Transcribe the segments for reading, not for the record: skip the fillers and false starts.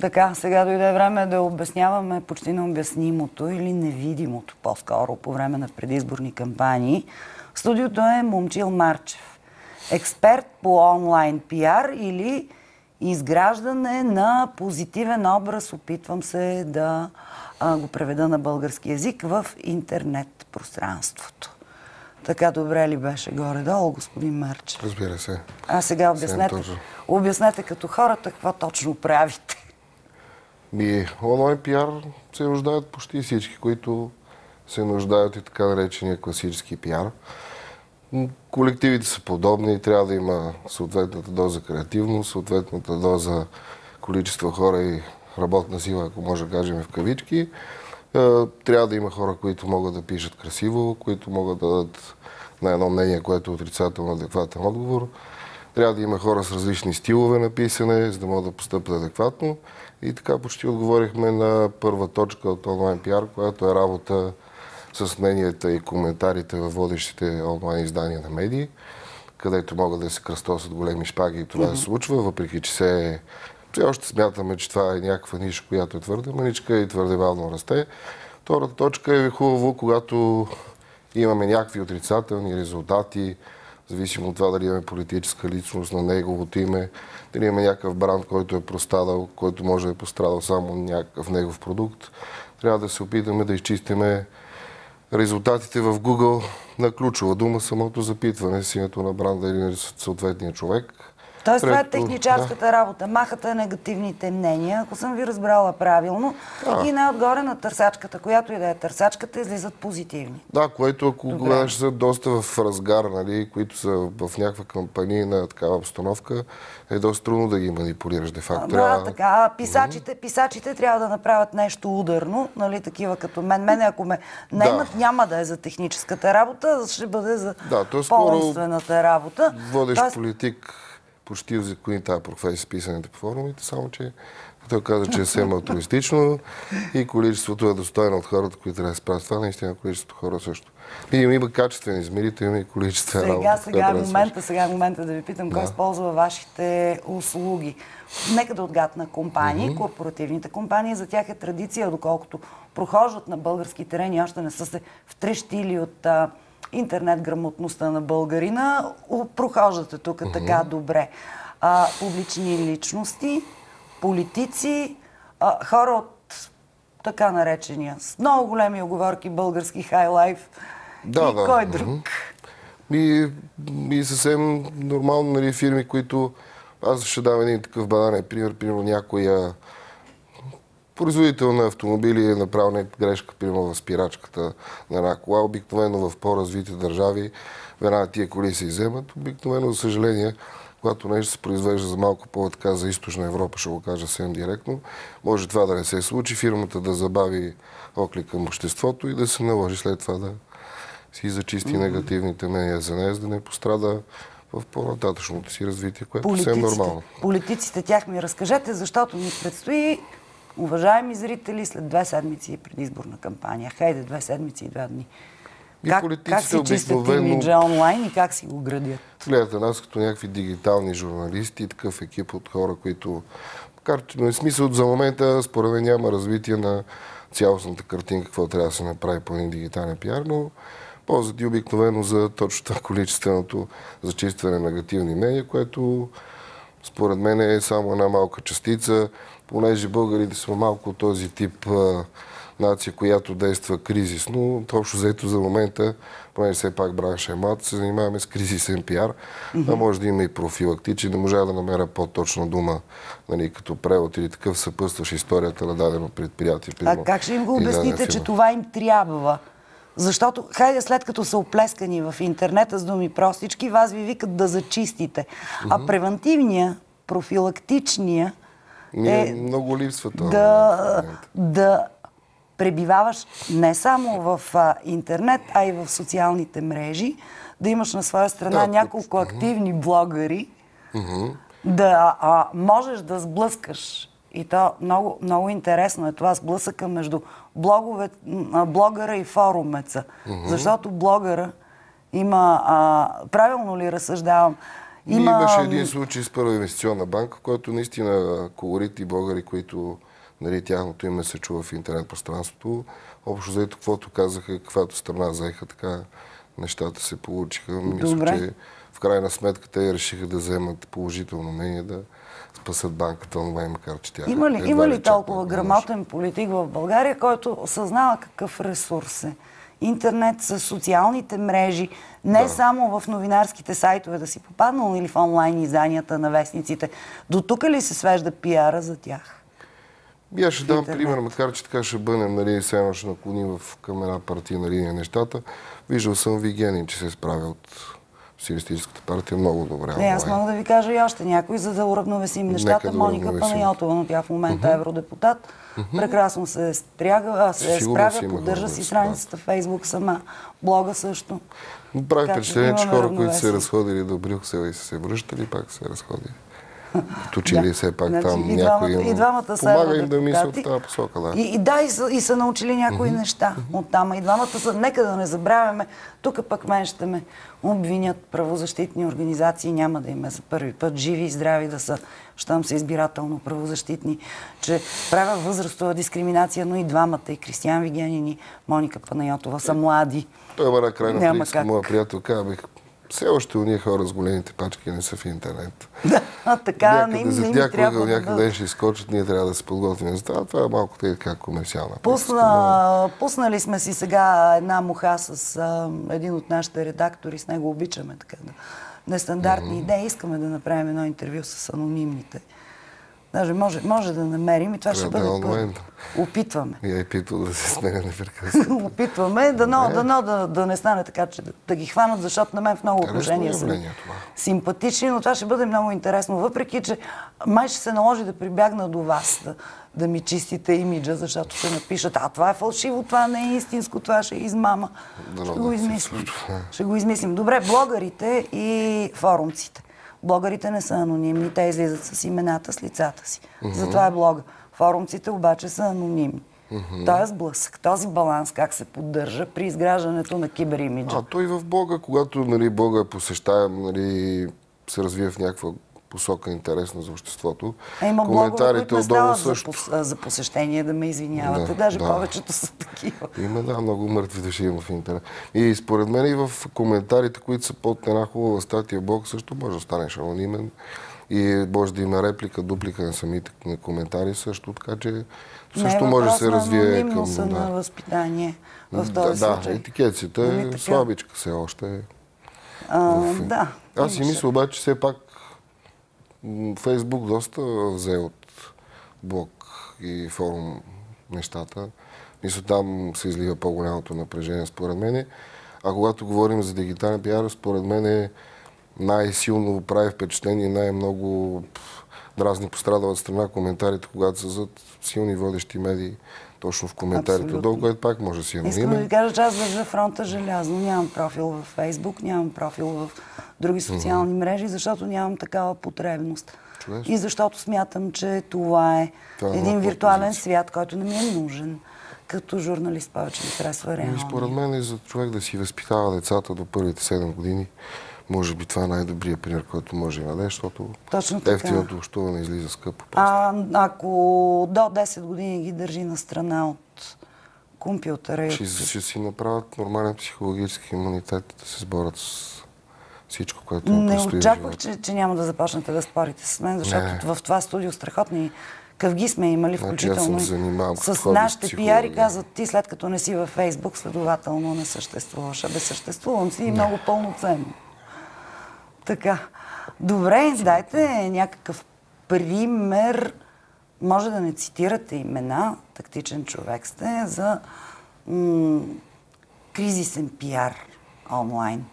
Така, сега дойде време да обясняваме почти необяснимото или невидимото по-скоро по време на предизборни кампании. В студиото е Момчил Марчев, експерт по онлайн пиар или изграждане на позитивен образ. Опитвам се да го преведа на български език в интернет пространството. Така добре ли беше горе-долу, господин Марчев? Разбира се. А сега обяснете като хората какво точно правите. Онлайн пиар се нуждаят почти всички, които се нуждаят и така наречения класически пиар. Колективите са подобни, трябва да има съответната доза креативност, съответната доза количество хора и работна сила, ако може да кажем в кавички. Трябва да има хора, които могат да пишат красиво, които могат да дадат на едно мнение, което е отрицателно адекватен отговор. Трябва да има хора с различни стилове на писане, за да могат да постъпят адекватно. И така почти отговорихме на първа точка от онлайн пиар, която е работа с мненията и коментарите във водещите онлайн издания на медии, където могат да се кръстосат големи шпаги и това се случва, въпреки че все още смятаме, че това е някаква ниша, която е твърде маничка и твърде бавно расте. Втората точка е хубаво, когато имаме някакви отрицателни резултати, зависимо от това дали имаме политическа личност на неговото име, дали имаме някакъв бранд, който е пострадал, който може да е пострадал само някакъв негов продукт. Трябва да се опитаме да изчистиме резултатите в Google на ключова дума, самото запитване с името на бранда или на съответния човек. Тоест това е техническата работа. Махате негативните мнения, ако съм ви разбрала правилно. И най-отгоре на търсачката, която и да е търсачката, излизат позитивни. Да, което ако гледаш са доста в разгар, нали, които са в някаква кампанийна такава обстановка, е доста трудно да ги манипулираш де факто. Да, така. Писачите трябва да направят нещо ударно, нали, такива като мен. Мене, ако ме наемат, няма да е за техническата работа, ще бъде за по-умствената работа. Водещ политик почти узакони тази професия с писането по форумите, само че той каза, че е съвсем алтруистично и количеството е достойно от хората, които трябва да се правят това. Наистина количеството хора също. Има качествени измерители, има и количествена работа. Сега е момента да ви питам кой използва вашите услуги. Нека да отгадна компании, корпоративните компании. За тях е традиция, доколкото прохождат на български терени, още не са се втрещили от интернет грамотността на българина. Прохождате тук така добре. Публични личности, политици, хора от така наречения с много големи оговорки български хайлайф кой друг? И съвсем нормално, нали, фирми, които аз ще дам един такъв банален пример, примерно някоя производител на автомобили е направил грешка, примерно в спирачката на една кола. Обикновено в по-развити държави веднага тия коли се изземат. Обикновено, за съжаление, когато нещо се произвежда за малко по-така за източна Европа, ще го кажа съвсем директно, може това да не се случи, фирмата да забави оклик към обществото и да се наложи след това да си зачисти негативните мнения за нея, за да не пострада в по-нататъчното си развитие, което е съвсем нормално. Политиците тях ми разкажете, защото ни предстои, уважаеми зрители, след 2 седмици предизборна кампания. Хайде, 2 седмици и 2 дни. Как си чистят имиджа онлайн и как си го градят? Гледате нас като някакви дигитални журналисти, такъв екип от хора, които, макар че в смисъл за момента, според мен няма развитие на цялостната картинка, какво трябва да се направи по един дигитален пиар, но ползват и обикновено за точно това количественото зачистване на негативни мнения, което според мен е само една малка частица, понеже българите са малко този тип нация, която действа кризисно. Общо взето за момента, понеже все пак бранша е млад, се занимаваме с кризисен пиар, а може да има и профилактичен. Не можа да намеря по-точна дума, нали, като превод или такъв съпътстващ историята на дадено предприятие. Как ще им го обясните, че това им трябва? Защото, хайде, след като са оплескани в интернета с думи простички, вас ви викат да зачистите. А превентивния, профилактичния много липсва това. Да пребиваваш не само в интернет, а и в социалните мрежи, да имаш на своя страна няколко активни блогъри, да можеш да сблъскаш. И то много, много интересно е това сблъсъка между блогъра и форумеца. Защото блогъра има, правилно ли разсъждавам, Имаше един случай с Първа инвестиционна банка, в който наистина колорити българи, които тяхното име се чува в интернет пространството, общо взето, каквото казаха, каквато страна заеха, така нещата се получиха. Мисля, че в крайна сметка те решиха да вземат положително мнение, да спасат банката онлайн, макар че тя... Има ли толкова грамотен политик в България, който осъзнава какъв ресурс е? Интернет с социалните мрежи, не само в новинарските сайтове да си попаднал или в онлайн изданията на вестниците. До тук ли се свежда пиара за тях? Аз ще дам пример, макар че така ще бъдем, все едно ще наклоним към една партийна линия нещата. Виждал съм Вигенин, че се е справил от Социалистическата партия много добре. Аз мога да ви кажа и още някой, за да уравновесим нещата. Моника Панайотова, но тя в момента е евродепутат. Прекрасно се справя, поддържа си страницата в Фейсбук сама, блога също. Прави впечатление, че хора, които се разходили до Брюксел и са се връщали, пак се разходили. Точили все пак там някой помага им да мислят в тази посока. И са научили някои неща оттам. И двамата са, нека да не забравяме, тук пък мен ще ме обвинят правозащитни организации, няма да им е за първи път живи и здрави да са, щом са избирателно правозащитни, че правят възрастова дискриминация, но и двамата, и Кристиян Вигенин, и Моника Панайотова са млади. Той има на крайна прилика, моя приятел казва, все още уния хора с големите пачки не са в интернет. Така, не им трябва някъде ще изкочат, ние трябва да се подготвим за това. Това е малко така комерциална. Пуснали сме си сега една муха с един от нашите редактори, с него обичаме така нестандартни идеи. Искаме да направим едно интервю с анонимните. Даже може да намерим и това ще бъде първо. Опитваме. Я е питал да се сменя непрекъснато. Опитваме. Дано да не стане така, че да ги хванат, защото на мен в много отношения са симпатични, но това ще бъде много интересно. Въпреки, че май ще се наложи да прибягна до вас, да ми чистите имиджа, защото ще напишат, това е фалшиво, това не е истинско, това ще е измама. Ще го измислим. Добре, блогърите и форумците. Блогърите не са анонимни, те излизат с имената, с лицата си. Затова е блога. Форумците обаче са анонимни. Този сблъсък, този баланс как се поддържа при изграждането на киберимиджа. Той в блога, когато блога е посещаем, се развие в някаква посока интересна за обществото. Има блогове, които не стават за посещение, да ме извинявате. Даже повечето са такива. Има, много мъртви души има в интернет. И според мен и в коментарите, които са под една хубава статия в блог, също може да останеш анонимен. И може да има реплика, дуплика на самите коментари също, така че също може да се развие към... на възпитание в този случай. Етикетцията е слабичка все още. Аз си мисля обаче, че все пак Фейсбук доста взе от блог и форум нещата. Мисля, там се излива по-голямото напрежение, според мен. А когато говорим за дигитален пиар, според мен най-силно прави впечатление, най-много дразни пострадала страна коментарите, когато са зад силни водещи медии, точно в коментарите отдолу, което пак може да си анонимен. Искам да ви кажа, че аз държа фронта желязно. Нямам профил в Фейсбук, нямам профил в други социални мрежи, защото нямам такава потребност. И защото смятам, че това е един виртуален свят, който не ми е нужен. Като журналист повече ми харесва реално. Според мен е за човек да си възпитава децата до първите 7 години. Може би това е най-добрият пример, който може да даде, защото ефтиното общуване излиза скъпо. Ако до 10 години ги държи на страна от компютъра... Ще си направят нормален психологически имунитет да се сборят с всичко, което му предстои. Не очаквах, че няма да започнете да спорите с мен, защото в това студио страхотни къвги сме имали, включително с нашите пиари. Казват, ти след като не си във Фейсбук, следователно не съществуваш. Съществувам си и много пълноценно. Така. Добре, дайте някакъв пример. Може да не цитирате имена, тактичен човек сте, за кризисен пиар онлайн.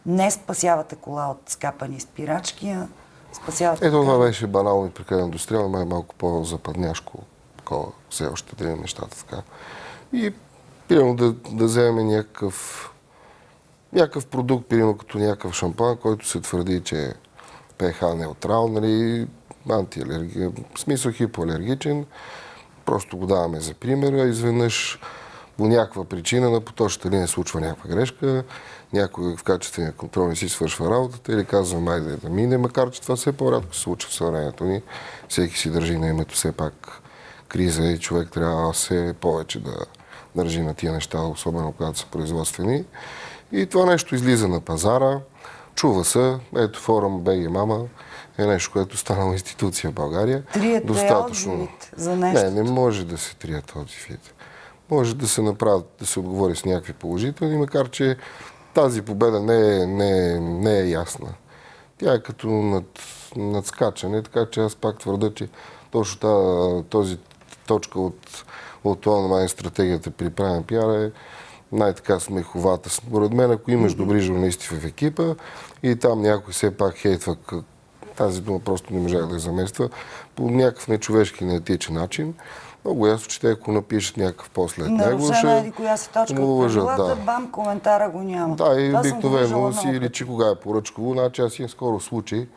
Не спасявате кола от скапани спирачки, а спасявате... Това беше банално и прекалено индустриално, май малко по-западняшко, такова, все още да има нещата така. И, примерно, да вземем някакъв продукт, примерно като някакъв шампан, който се твърди, че е pH неутрал, антиалергия, в смисъл хипоалергичен. Просто го даваме за пример, а изведнъж по някаква причина на поточната линия случва някаква грешка, някой в качествения контрол не си свършва работата или казвам, айде да мине, макар че това все по-рядко се случва в съвременето ни. Всеки си държи на името все пак криза и човек трябва все повече да държи на тия неща, особено когато са производствени. И това нещо излиза на пазара, чува се, ето форум БГ Мама е нещо, което станало институция в България. Триете отзивите за нещо. Не може да се трият отзивите. Може да се направят, да се отговори с някакви положителни, макар че тази победа не е ясна. Тя е като надскачане, така че аз пак твърда, че точно този точка от онлайн стратегията при правен пиар е най-така смеховата. Според мен, ако имаш добри журналисти в екипа и там някой все пак хейтва, тази дума просто не можах да я замества, по някакъв нечовешки, неетичен начин, много ясно, че те ако напишат някакъв после от него, нарушена коя си точка от правилата, бам, коментара го няма. Да, и обикновено си личи кога е поръчково. Значи аз имам скоро случай,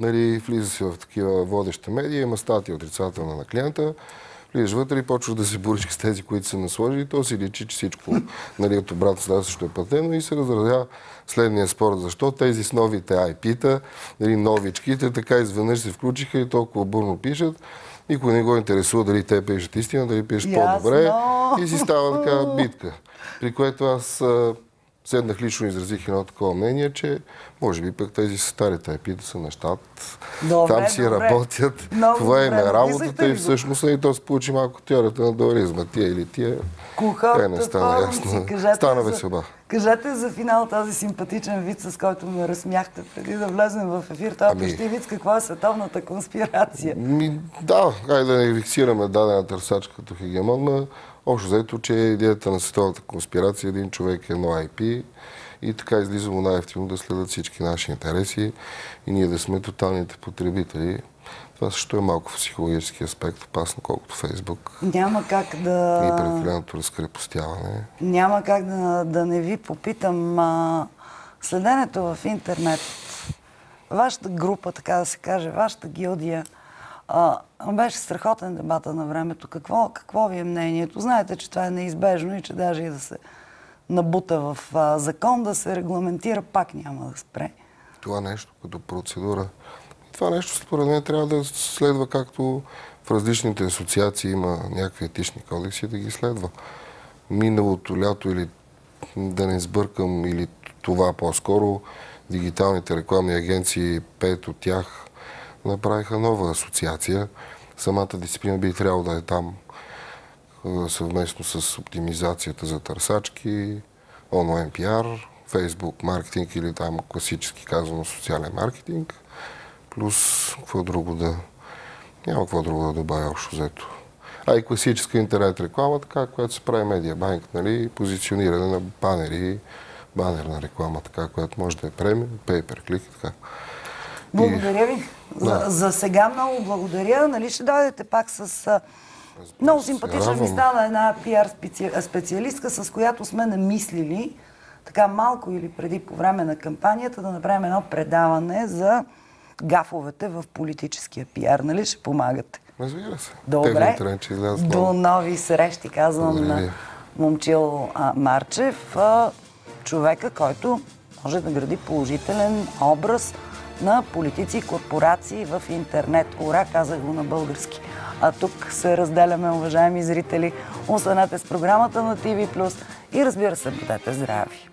влиза си в такива водеща медия, има статия отрицателна на клиента, влизаш вътре и почваш да се бориш с тези, които са насложили, и то си личи, че всичко от обратна страна също е платено и се разразява следния спор. Защо тези с новите IP-та, новичките, така изведнъж се включиха и толкова бурно пишат. Никой не го интересува дали те пишат истина, дали пишат по-добре и си става така битка. При което аз седнах лично изразих едно такова мнение, че може би пък тези старите IP-та са на щат, там си работят, това им е работата и всъщност и то се получи малко теорията на дуализма. Тия или тия, не стана ясно. Стана веселба. Кажете за финал този симпатичен вид, с който ме разсмяхте преди да влезем в ефир. Това почти вид какво е световната конспирация. Да, хайде да не фиксираме дадена търсачка като хегемон, но общо заето, че идеята на световната конспирация един човек едно IP и така излиза му най-ефтино да следят всички наши интереси и ние да сме тоталните потребители. Това също е малко в психологически аспект опасно, колкото Фейсбук. Няма как да... И прекаленото разкрепостяване. Няма как да не ви попитам. Следенето в интернет, вашата група, така да се каже, вашата гилдия, беше страхотен дебата на времето. Какво ви е мнението? Знаете, че това е неизбежно и че даже и да се набута в закон, да се регламентира, пак няма да спре. Това нещо като процедура. Това нещо според мен трябва да следва както в различните асоциации има някакви етични кодекси, да ги следва. Миналото лято или да не сбъркам, или това по-скоро, дигиталните рекламни агенции, 5 от тях направиха нова асоциация. Самата дисциплина би трябвало да е там съвместно с оптимизацията за търсачки, онлайн пиар, фейсбук маркетинг или там класически казано социален маркетинг. Плюс какво друго няма какво друго да добавя общо взето. И класическа интернет реклама, така, която се прави медиабанк, позициониране на банери, банерна реклама, така, която може да е премиум, pay-per-click и така. Благодаря ви. За сега много благодаря. Ще дойдете пак с много симпатична ми стана една пиар специалистка, с която сме намислили така малко или преди по време на кампанията да направим едно предаване за гафовете в политическия пиар. Ще помагате? Разбира се. Добре. До нови срещи, казвам на Момчил Марчев, човека, който може да гради положителен образ на политици и корпорации в интернет. Ура, казах го на български. А тук се разделяме, уважаеми зрители. Останете с програмата на TV+, и разбира се, бъдете здрави!